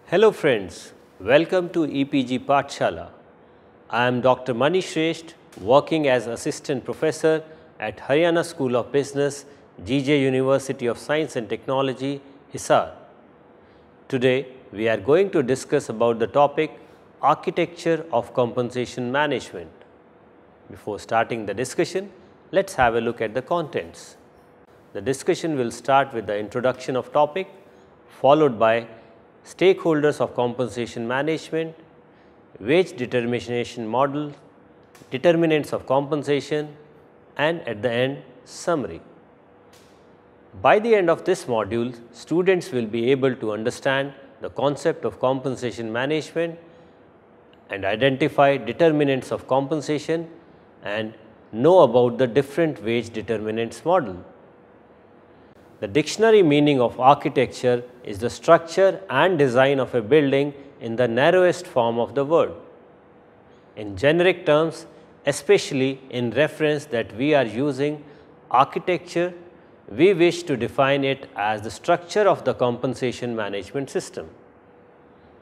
Hello friends, welcome to EPG Pathshala. I am Dr. Mani Shresht, working as Assistant Professor at Haryana School of Business, GJ University of Science and Technology, Hisar. Today, we are going to discuss about the topic Architecture of Compensation Management. Before starting the discussion, let's have a look at the contents. The discussion will start with the introduction of topic, followed by stakeholders of compensation management, wage determination model, determinants of compensation, and at the end, summary. By the end of this module, students will be able to understand the concept of compensation management and identify determinants of compensation and know about the different wage determinants model. The dictionary meaning of architecture is the structure and design of a building in the narrowest form of the word. In generic terms, especially in reference that we are using architecture, we wish to define it as the structure of the compensation management system.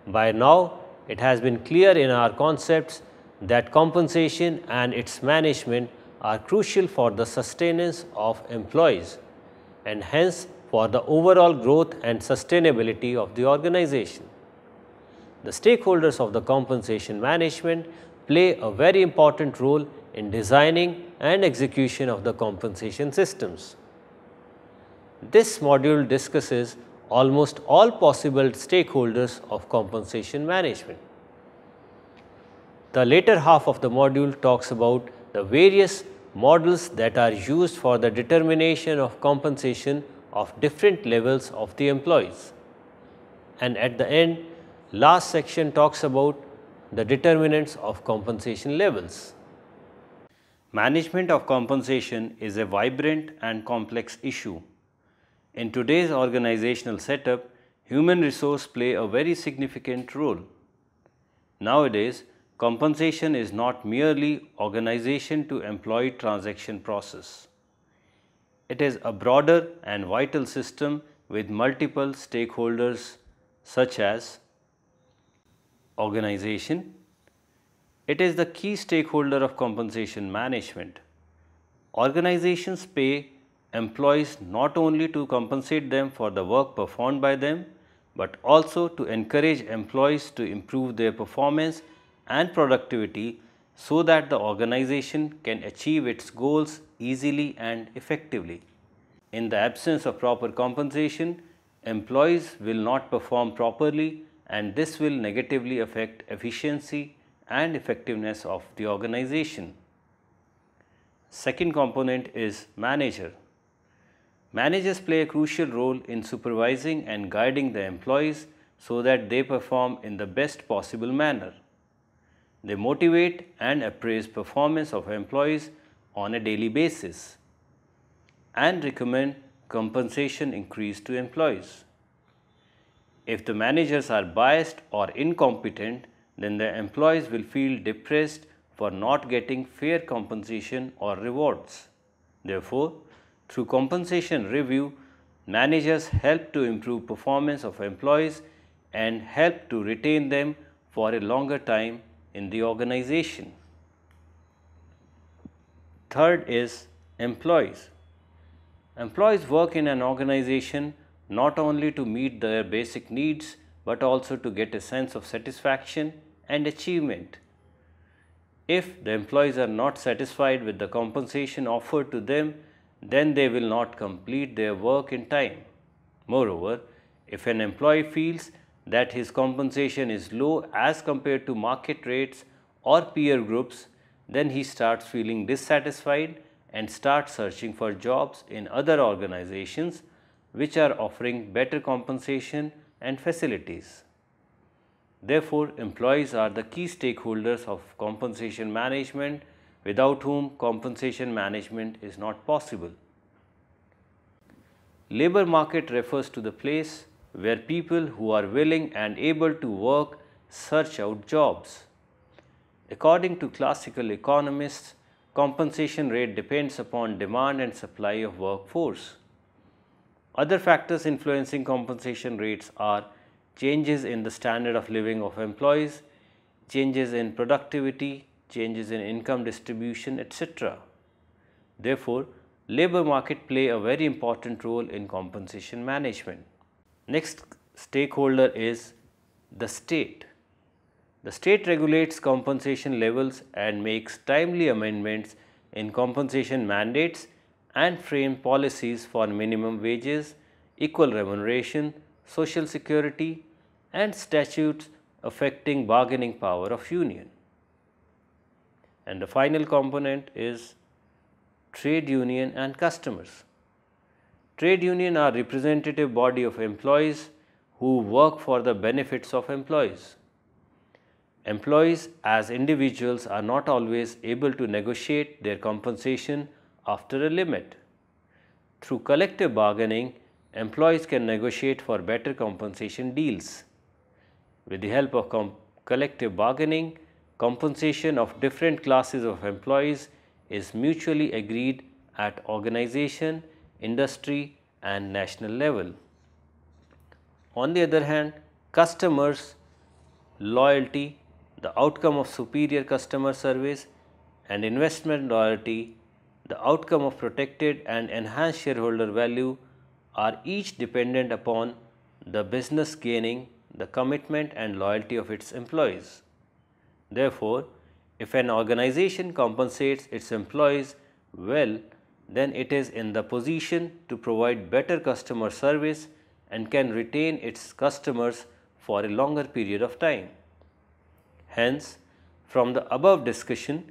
By now, it has been clear in our concepts that compensation and its management are crucial for the sustenance of employees and hence for the overall growth and sustainability of the organization. The stakeholders of the compensation management play a very important role in designing and execution of the compensation systems. This module discusses almost all possible stakeholders of compensation management. The later half of the module talks about the various models that are used for the determination of compensation of different levels of the employees. And at the end, last section talks about the determinants of compensation levels. Management of compensation is a vibrant and complex issue. In today's organizational setup, human resources play a very significant role. Nowadays, compensation is not merely organization to employee transaction process. It is a broader and vital system with multiple stakeholders such as organization. It is the key stakeholder of compensation management. Organizations pay employees not only to compensate them for the work performed by them, but also to encourage employees to improve their performance and productivity so that the organization can achieve its goals easily and effectively. In the absence of proper compensation, employees will not perform properly and this will negatively affect efficiency and effectiveness of the organization. Second component is manager. Managers play a crucial role in supervising and guiding the employees so that they perform in the best possible manner. They motivate and appraise performance of employees on a daily basis and recommend compensation increase to employees. If the managers are biased or incompetent, then the employees will feel depressed for not getting fair compensation or rewards. Therefore, through compensation review, managers help to improve performance of employees and help to retain them for a longer time in the organization. Third is employees. Employees work in an organization not only to meet their basic needs but also to get a sense of satisfaction and achievement. If the employees are not satisfied with the compensation offered to them, then they will not complete their work in time. Moreover, if an employee feels that his compensation is low as compared to market rates or peer groups, then he starts feeling dissatisfied and starts searching for jobs in other organizations which are offering better compensation and facilities. Therefore, employees are the key stakeholders of compensation management, without whom compensation management is not possible. Labor market refers to the place where people who are willing and able to work search out jobs. According to classical economists, compensation rate depends upon demand and supply of workforce. Other factors influencing compensation rates are changes in the standard of living of employees, changes in productivity, changes in income distribution, etc. Therefore, labor market play a very important role in compensation management. Next stakeholder is the state. The state regulates compensation levels and makes timely amendments in compensation mandates and frame policies for minimum wages, equal remuneration, social security, and statutes affecting bargaining power of union. And the final component is trade union and customers. Trade union are representative body of employees who work for the benefits of employees. Employees as individuals are not always able to negotiate their compensation after a limit. Through collective bargaining, employees can negotiate for better compensation deals. With the help of collective bargaining, compensation of different classes of employees is mutually agreed at organization, industry, and national level. On the other hand, customers' loyalty, the outcome of superior customer service, and investment loyalty, the outcome of protected and enhanced shareholder value, are each dependent upon the business gaining the commitment and loyalty of its employees. Therefore, if an organization compensates its employees well, then it is in the position to provide better customer service and can retain its customers for a longer period of time. Hence, from the above discussion,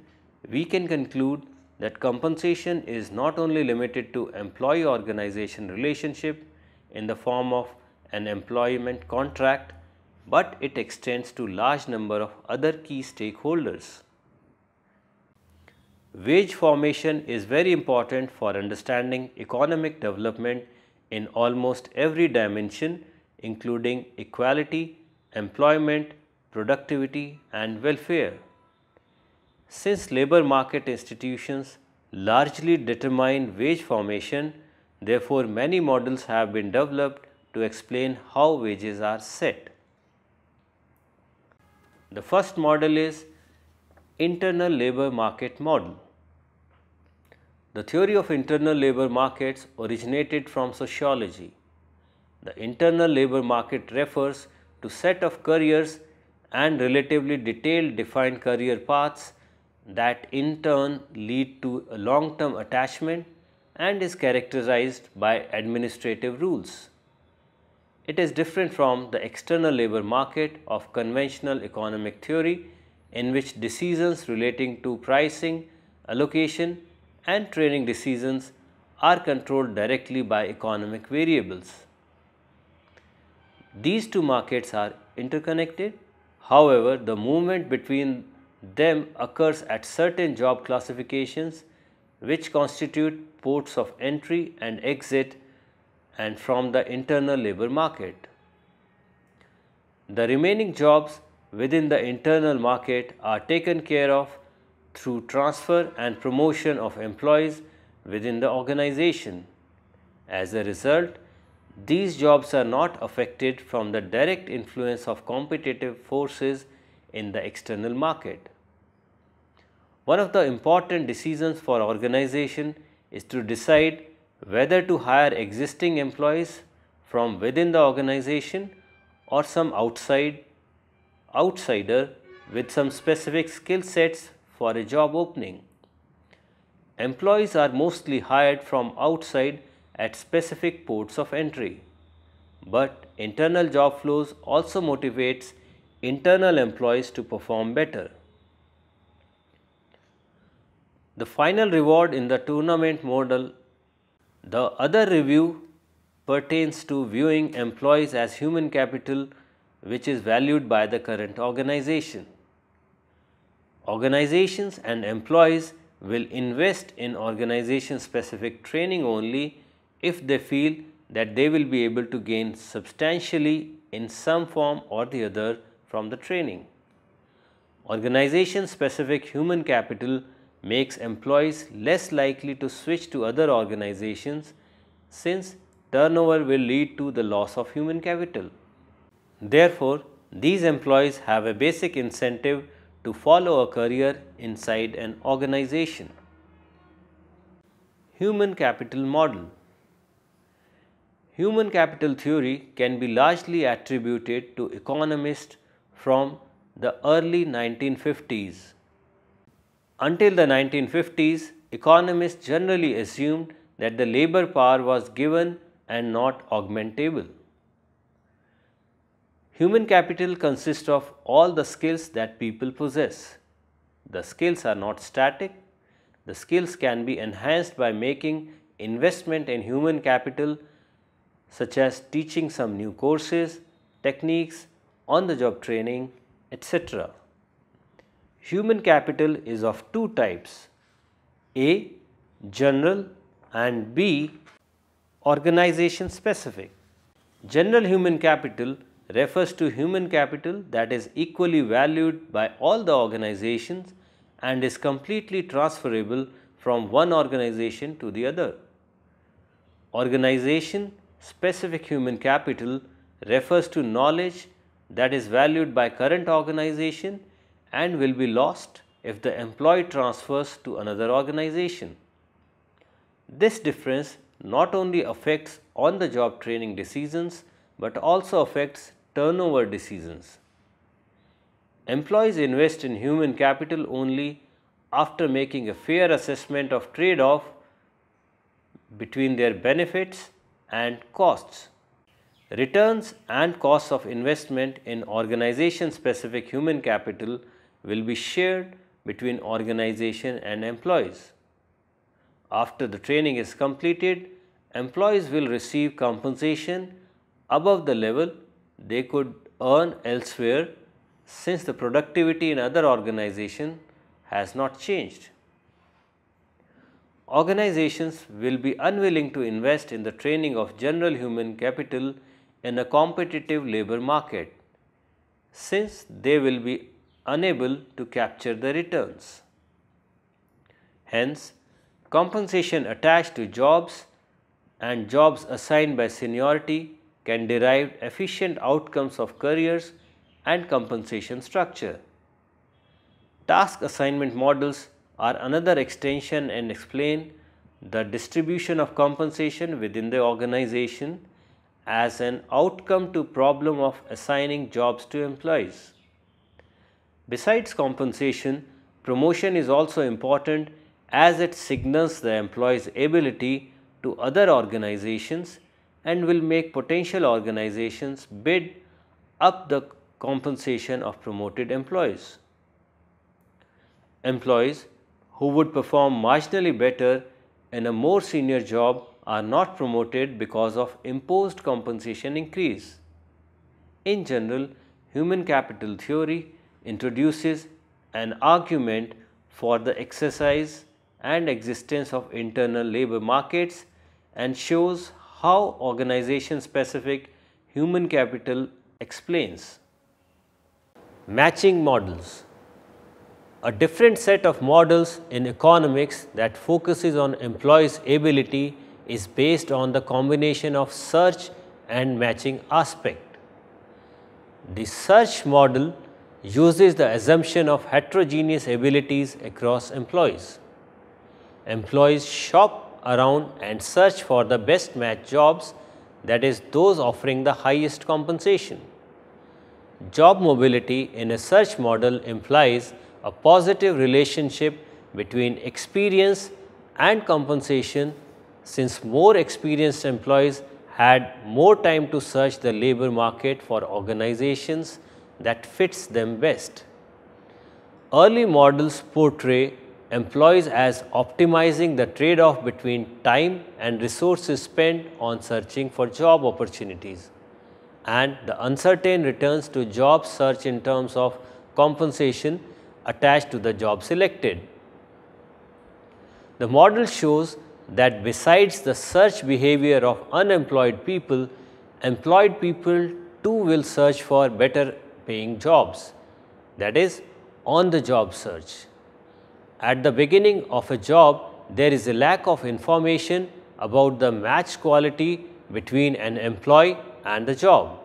we can conclude that compensation is not only limited to employee-organization relationship in the form of an employment contract, but it extends to large number of other key stakeholders. Wage formation is very important for understanding economic development in almost every dimension, including equality, employment, productivity, and welfare. Since labor market institutions largely determine wage formation, therefore many models have been developed to explain how wages are set. The first model is internal labor market model. The theory of internal labor markets originated from sociology. The internal labor market refers to set of careers and relatively detailed defined career paths that in turn lead to a long-term attachment and is characterized by administrative rules. It is different from the external labor market of conventional economic theory, in which decisions relating to pricing, allocation, and training decisions are controlled directly by economic variables. These two markets are interconnected. However, the movement between them occurs at certain job classifications which constitute ports of entry and exit and from the internal labor market. The remaining jobs within the internal market are taken care of through transfer and promotion of employees within the organization. As a result, these jobs are not affected from the direct influence of competitive forces in the external market. One of the important decisions for organization is to decide whether to hire existing employees from within the organization or some outsider with some specific skill sets for a job opening. Employees are mostly hired from outside at specific ports of entry, but internal job flows also motivates internal employees to perform better. The final reward in the tournament model. The other review pertains to viewing employees as human capital which is valued by the current organization. Organizations and employees will invest in organization specific training only if they feel that they will be able to gain substantially in some form or the other from the training. Organization specific human capital makes employees less likely to switch to other organizations since turnover will lead to the loss of human capital. Therefore, these employees have a basic incentive to follow a career inside an organization. Human capital model. Human capital theory can be largely attributed to economists from the early 1950s. Until the 1950s, economists generally assumed that the labor power was given and not augmentable. Human capital consists of all the skills that people possess. The skills are not static. The skills can be enhanced by making investment in human capital, such as teaching some new courses, techniques, on-the-job training, etc. Human capital is of two types: A. General and B. Organization specific. General human capital refers to human capital that is equally valued by all the organizations and is completely transferable from one organization to the other. Organization specific human capital refers to knowledge that is valued by current organization and will be lost if the employee transfers to another organization. This difference not only affects on-the-job training decisions but also affects turnover decisions. Employees invest in human capital only after making a fair assessment of trade-off between their benefits and costs. Returns and costs of investment in organization-specific human capital will be shared between organization and employees. After the training is completed, employees will receive compensation above the level they could earn elsewhere, since the productivity in other organizations has not changed. Organizations will be unwilling to invest in the training of general human capital in a competitive labor market, since they will be unable to capture the returns. Hence, compensation attached to jobs and jobs assigned by seniority can derive efficient outcomes of careers and compensation structure. Task assignment models are another extension and explain the distribution of compensation within the organization as an outcome to problem of assigning jobs to employees. Besides compensation, promotion is also important as it signals the employee's ability to other organizations and will make potential organizations bid up the compensation of promoted employees. Employees who would perform marginally better in a more senior job are not promoted because of imposed compensation increase. In general, human capital theory introduces an argument for the exercise and existence of internal labor markets and shows how organization-specific human capital explains. Matching models. A different set of models in economics that focuses on employees' ability is based on the combination of search and matching aspect. The search model uses the assumption of heterogeneous abilities across employees. Employees shop around and search for the best match jobs, that is, those offering the highest compensation. Job mobility in a search model implies a positive relationship between experience and compensation, since more experienced employees had more time to search the labor market for organizations that fits them best. Early models portray employees as optimizing the trade-off between time and resources spent on searching for job opportunities and the uncertain returns to job search in terms of compensation attached to the job selected. The model shows that besides the search behavior of unemployed people, employed people too will search for better paying jobs, that is, on the job search. At the beginning of a job, there is a lack of information about the match quality between an employee and the job.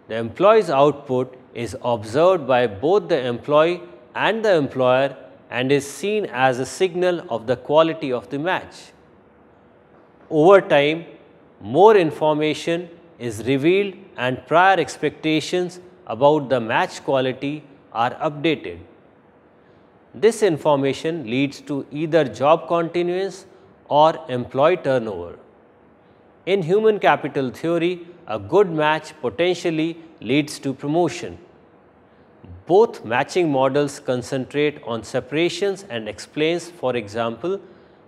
The employee's output is observed by both the employee and the employer and is seen as a signal of the quality of the match. Over time, more information is revealed and prior expectations about the match quality are updated. This information leads to either job continuance or employee turnover. In human capital theory, a good match potentially leads to promotion. Both matching models concentrate on separations and explains, for example,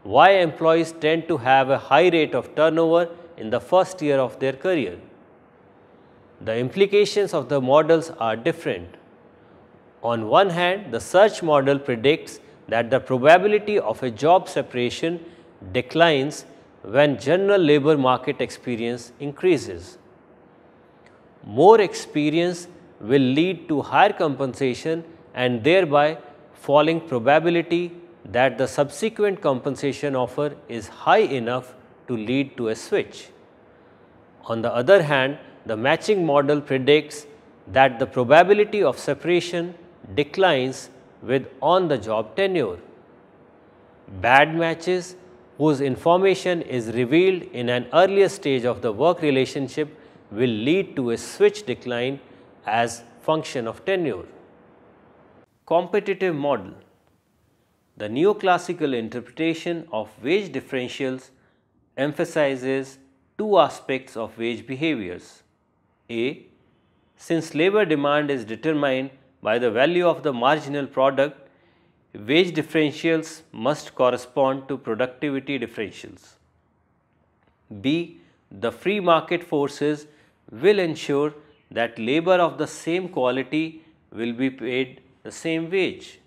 why employees tend to have a high rate of turnover in the first year of their career. The implications of the models are different. On one hand, the search model predicts that the probability of a job separation declines when general labor market experience increases. More experience will lead to higher compensation and thereby falling probability that the subsequent compensation offer is high enough to lead to a switch. On the other hand, the matching model predicts that the probability of separation declines with on-the-job tenure. Bad matches whose information is revealed in an earlier stage of the work relationship will lead to a switch decline as function of tenure. Competitive model. The neoclassical interpretation of wage differentials emphasizes two aspects of wage behaviors. A. Since labor demand is determined by the value of the marginal product, wage differentials must correspond to productivity differentials. B. The free market forces will ensure that labor of the same quality will be paid the same wage.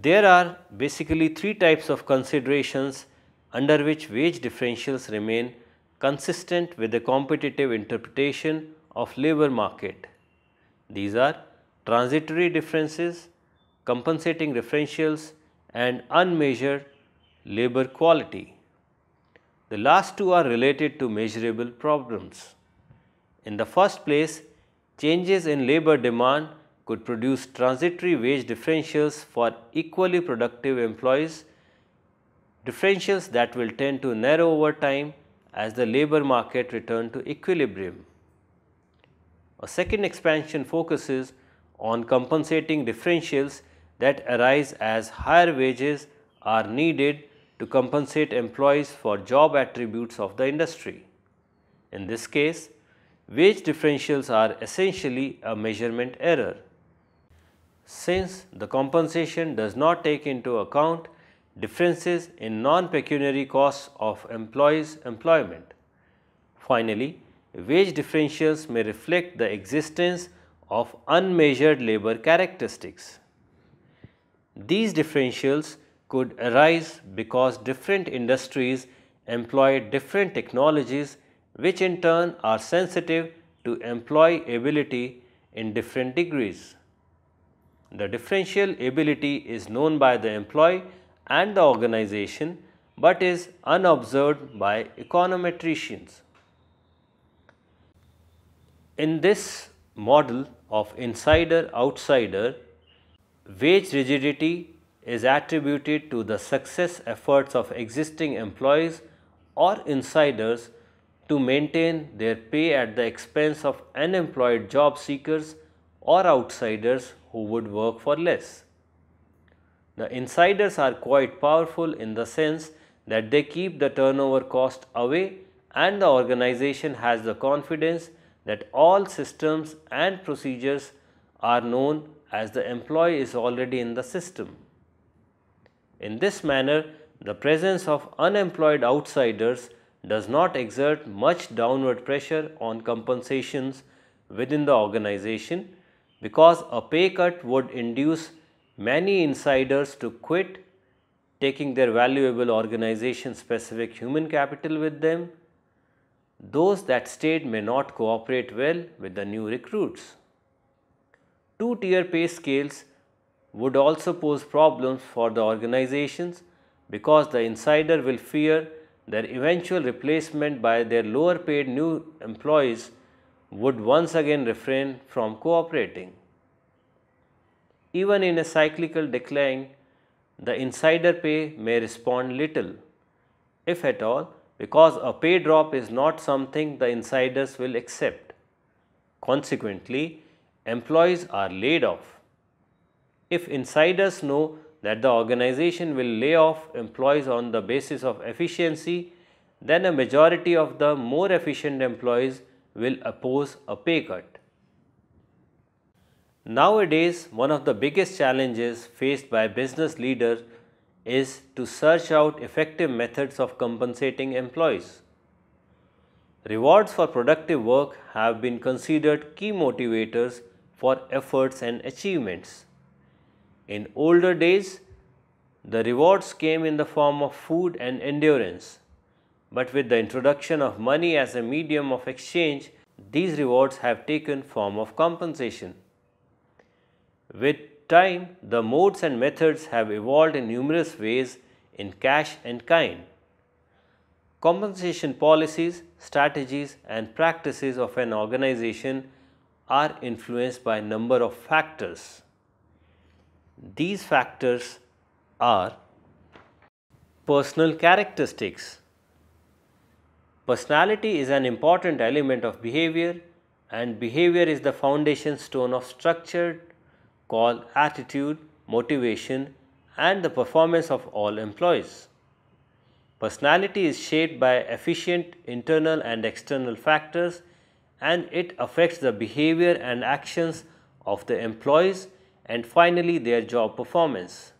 There are basically three types of considerations under which wage differentials remain consistent with the competitive interpretation of labor market. These are transitory differences, compensating differentials, and unmeasured labor quality. The last two are related to measurable problems. In the first place, changes in labor demand could produce transitory wage differentials for equally productive employees, differentials that will tend to narrow over time as the labor market returns to equilibrium. A second expansion focuses on compensating differentials that arise as higher wages are needed to compensate employees for job attributes of the industry. In this case, wage differentials are essentially a measurement error, since the compensation does not take into account differences in non-pecuniary costs of employees' employment. Finally, wage differentials may reflect the existence of unmeasured labor characteristics. These differentials could arise because different industries employ different technologies, which in turn are sensitive to employee ability in different degrees. The differential ability is known by the employee and the organization, but is unobserved by econometricians. In this model of insider-outsider, wage rigidity is attributed to the success efforts of existing employees or insiders to maintain their pay at the expense of unemployed job seekers or outsiders who would work for less. The insiders are quite powerful in the sense that they keep the turnover cost away, and the organization has the confidence that all systems and procedures are known as the employee is already in the system. In this manner, the presence of unemployed outsiders does not exert much downward pressure on compensations within the organization, because a pay cut would induce many insiders to quit, taking their valuable organization specific human capital with them. Those that stayed may not cooperate well with the new recruits. Two-tier pay scales would also pose problems for the organizations, because the insider will fear their eventual replacement by their lower paid new employees would once again refrain from cooperating. Even in a cyclical decline, the insider pay may respond little, if at all, because a pay drop is not something the insiders will accept. Consequently, employees are laid off. If insiders know that the organization will lay off employees on the basis of efficiency, then a majority of the more efficient employees will oppose a pay cut. Nowadays, one of the biggest challenges faced by business leaders is to search out effective methods of compensating employees. Rewards for productive work have been considered key motivators for efforts and achievements. In older days, the rewards came in the form of food and endurance, but with the introduction of money as a medium of exchange, these rewards have taken form of compensation. With time, the modes and methods have evolved in numerous ways in cash and kind. Compensation policies, strategies and practices of an organization are influenced by a number of factors. These factors are personal characteristics. Personality is an important element of behavior, and behavior is the foundation stone of structure called attitude, motivation and the performance of all employees. Personality is shaped by efficient internal and external factors, and it affects the behavior and actions of the employees and finally their job performance.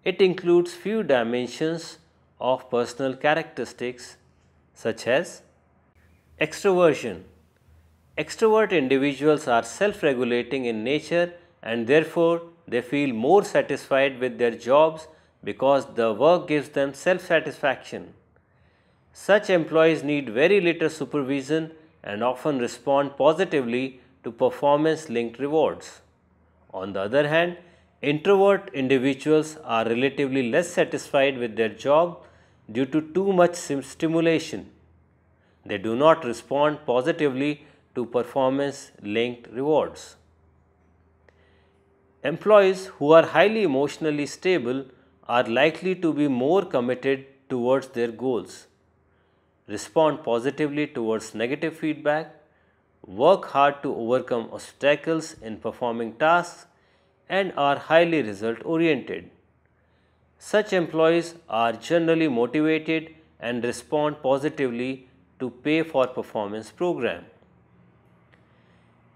It includes few dimensions of personal characteristics such as extroversion. Extrovert individuals are self-regulating in nature and therefore they feel more satisfied with their jobs because the work gives them self-satisfaction. Such employees need very little supervision and often respond positively to performance-linked rewards. On the other hand, introvert individuals are relatively less satisfied with their job due to too much stimulation. They do not respond positively to performance-linked rewards. Employees who are highly emotionally stable are likely to be more committed towards their goals, respond positively towards negative feedback, work hard to overcome obstacles in performing tasks, and are highly result oriented. Such employees are generally motivated and respond positively to pay for performance program.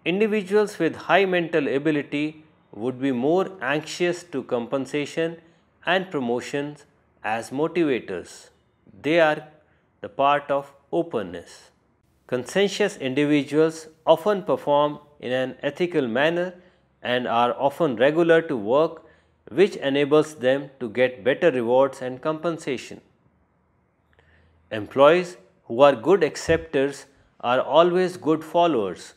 Individuals with high mental ability would be more anxious to compensation and promotions as motivators. They are the part of openness. Conscientious individuals often perform in an ethical manner and are often regular to work, which enables them to get better rewards and compensation. Employees who are good acceptors are always good followers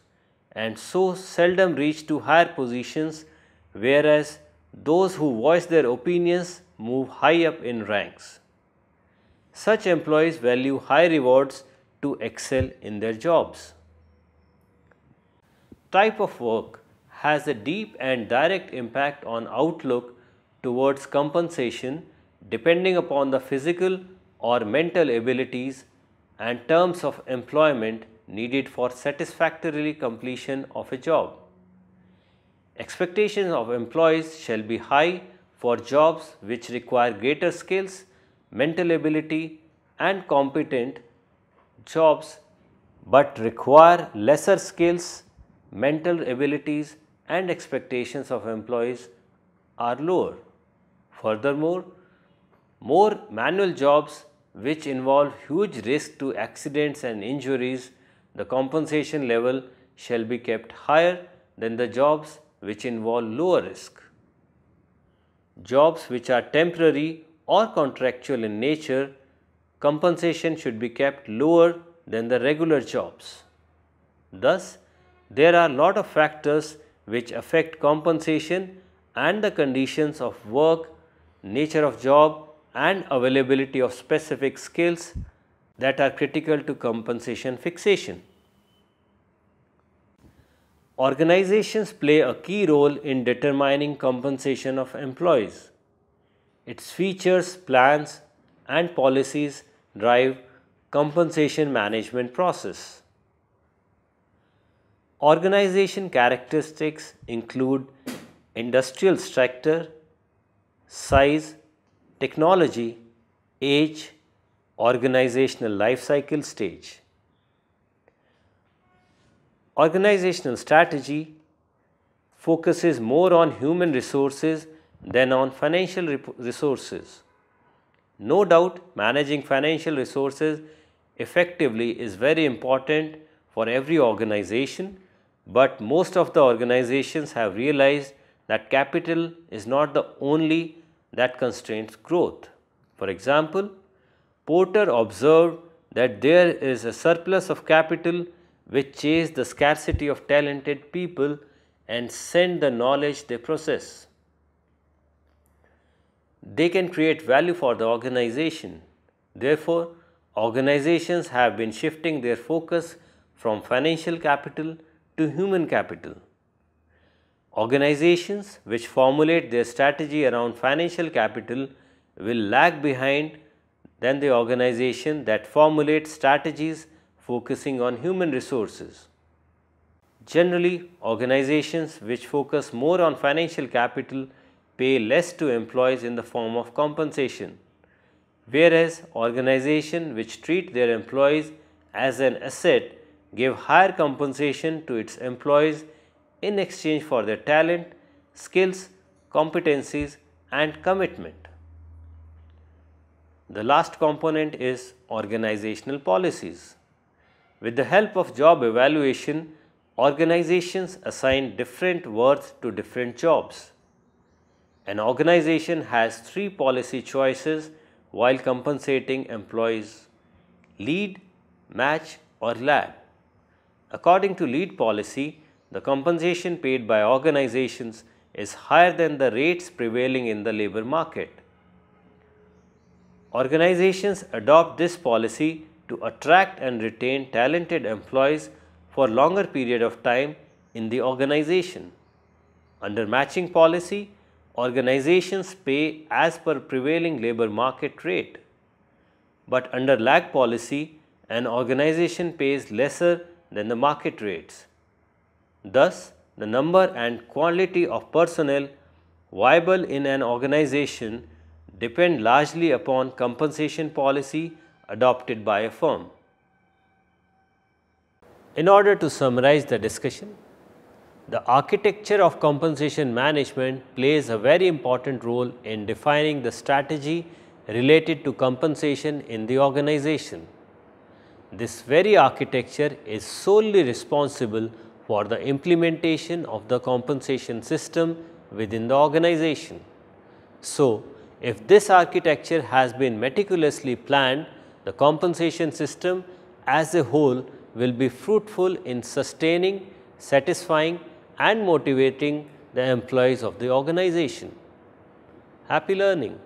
and so seldom reach to higher positions, whereas those who voice their opinions move high up in ranks. Such employees value high rewards to excel in their jobs. Type of work has a deep and direct impact on outlook towards compensation depending upon the physical or mental abilities and terms of employment needed for satisfactory completion of a job. Expectations of employees shall be high for jobs which require greater skills, mental ability and competent jobs but require lesser skills, mental abilities and expectations of employees are lower. Furthermore, more manual jobs which involve huge risk to accidents and injuries, the compensation level shall be kept higher than the jobs which involve lower risk. Jobs which are temporary or contractual in nature, compensation should be kept lower than the regular jobs. Thus, there are a lot of factors which affect compensation and the conditions of work, nature of job and availability of specific skills that are critical to compensation fixation. Organizations play a key role in determining compensation of employees. Its features, plans, and policies drive compensation management process. Organization characteristics include industrial structure, size, technology, age, organizational life cycle stage. Organizational strategy focuses more on human resources than on financial resources. No doubt, managing financial resources effectively is very important for every organization, but most of the organizations have realized that capital is not the only that constrains growth. For example, Porter observed that there is a surplus of capital which chase the scarcity of talented people and send the knowledge they possess. They can create value for the organization. Therefore, organizations have been shifting their focus from financial capital to human capital. Organizations which formulate their strategy around financial capital will lag behind than the organization that formulates strategies focusing on human resources. Generally, organizations which focus more on financial capital pay less to employees in the form of compensation, whereas organizations which treat their employees as an asset give higher compensation to its employees in exchange for their talent, skills, competencies, and commitment. The last component is organizational policies. With the help of job evaluation, organizations assign different worth to different jobs. An organization has 3 policy choices while compensating employees: lead, match, or lag. According to lead policy, the compensation paid by organizations is higher than the rates prevailing in the labor market. Organizations adopt this policy to attract and retain talented employees for longer period of time in the organization. Under matching policy, organizations pay as per prevailing labor market rate. But under lag policy, an organization pays lesser than the market rates. Thus, the number and quality of personnel viable in an organization depend largely upon compensation policy adopted by a firm. In order to summarize the discussion, the architecture of compensation management plays a very important role in defining the strategy related to compensation in the organization. This very architecture is solely responsible for the implementation of the compensation system within the organization. So, if this architecture has been meticulously planned, the compensation system as a whole will be fruitful in sustaining, satisfying, and motivating the employees of the organization. Happy learning!